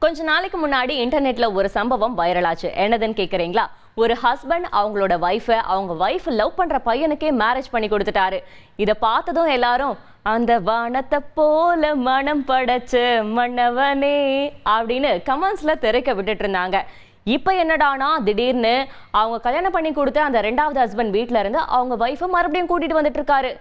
கொஞ்ச நாளைக்கு முன்னாடி இன்டர்நெட்ல ஒரு சம்பவம் வைரல் ஆச்சு. என்னதுன்னு கேக்குறீங்களா? ஒரு ஹஸ்பண்ட் அவங்களோட அவங்க வைஃப் லவ் பண்ற பையனுக்கே மேரேஜ் பண்ணி கொடுத்துட்டாரு. இத பார்த்ததும் எல்லாரும் அந்த வானத்தை போல மனம் படைச்ச மன்னவனே அப்படின்னு கமெண்ட்ஸ்ல தெரிக்க விட்டுட்டு இருந்தாங்க. இப்ப என்னடானா திடீர்னு அவங்க கல்யாணம் பண்ணி கொடுத்த அந்த 2வது ஹஸ்பண்ட் வீட்டுல இருந்து அவங்க வைஃபை மறுபடியும் கூட்டிட்டு வந்துட்டு இருக்காரு.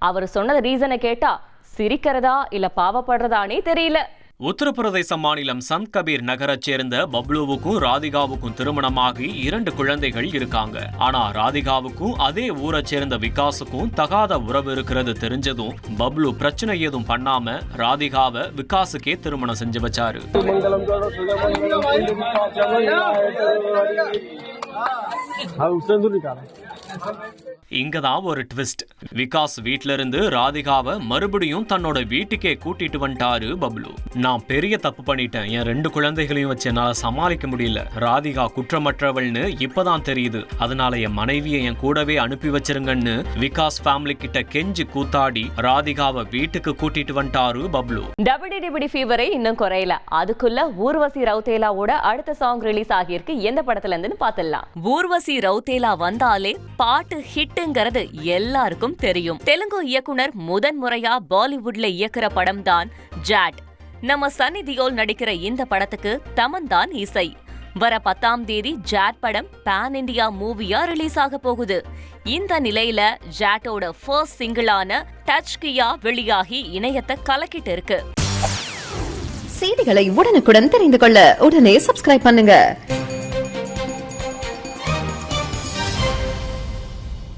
அவர் சொன்னது ரீசனை கேட்டா சிரிக்கிறதா இல்ல பாவப்படுறதானே தெரியல. உத்தரப்பிரதேச மாநிலம் சந்த் கபீர் நகரைச் சேர்ந்த பப்ளுவுக்கும் ராதிகாவுக்கும் திருமணமாகி 2 குழந்தைகள் இருக்காங்க. ஆனா ராதிகாவுக்கும் அதே ஊரைச் சேர்ந்த விகாஸுக்கும் தகாத உறவு இருக்கிறது தெரிஞ்சதும் பப்ளு பிரச்சனை ஏதும் பண்ணாம ராதிகாவை விகாஸுக்கே திருமணம் செஞ்சு வச்சாரு. இங்கதான் ஒரு ட்விஸ்ட். விகாஸ் வீட்ல இருந்து ராதிகாவை மறுபடியும் தன்னோட வீட்டுக்கே கூட்டிட்டு வந்துட்டாரு பப்ளு. நான் பெரிய தப்பு பண்ணிட்டேன், என் 2 குழந்தைகளையும் வச்சு என்னால சமாளிக்க முடியல, ராதிகா குற்றமற்றவள்னு இப்பதான் தெரியுது, அதனால என் மனைவியை என் கூடவே அனுப்பி வச்சிருங்கன்னு விகாஸ் ஃபேமிலி கிட்ட கெஞ்சி கூத்தாடி ராதிகாவை வீட்டுக்கு கூட்டிட்டு வந்துட்டாரு பப்ளு. டபிள்யூ ஃபீவரை இன்னும் குறையல. அதுக்குள்ள ஊர்வசி ரவுத்தேலாவோட அடுத்த சாங் ரிலீஸ் ஆகியிருக்கு. எந்த படத்துல இருந்துன்னு பாத்துடலாம். ஊர்வசி ரவுத்தேலா வந்தாலே பாட்டு ஹிட்ங்கிறது எல்லாருக்கும் தெரியும். தெலுங்கு இயக்குனர் முதன்முறையா பாலிவுட்ல இயக்குற படம் தான் ஜாட். நம்ம சன்னி தியோல் நடிக்கிற இந்த படத்துக்கு தமன் தான் இசை. வர 10ஆம் தேதி ஜாட் படம் பேன் இண்டியா மூவியா ரிலீஸ் ஆக போகுது. இந்த நிலையில ஜாட்டோட ஃபர்ஸ்ட் சிங்கிளான டச் கியா வெளியாகி இணையத்தை கலக்கிட்டு இருக்கு. செய்திகளை உடனுக்குடன் தெரிந்து கொள்ள உடனே சப்ஸ்கிரைப் பண்ணுங்க.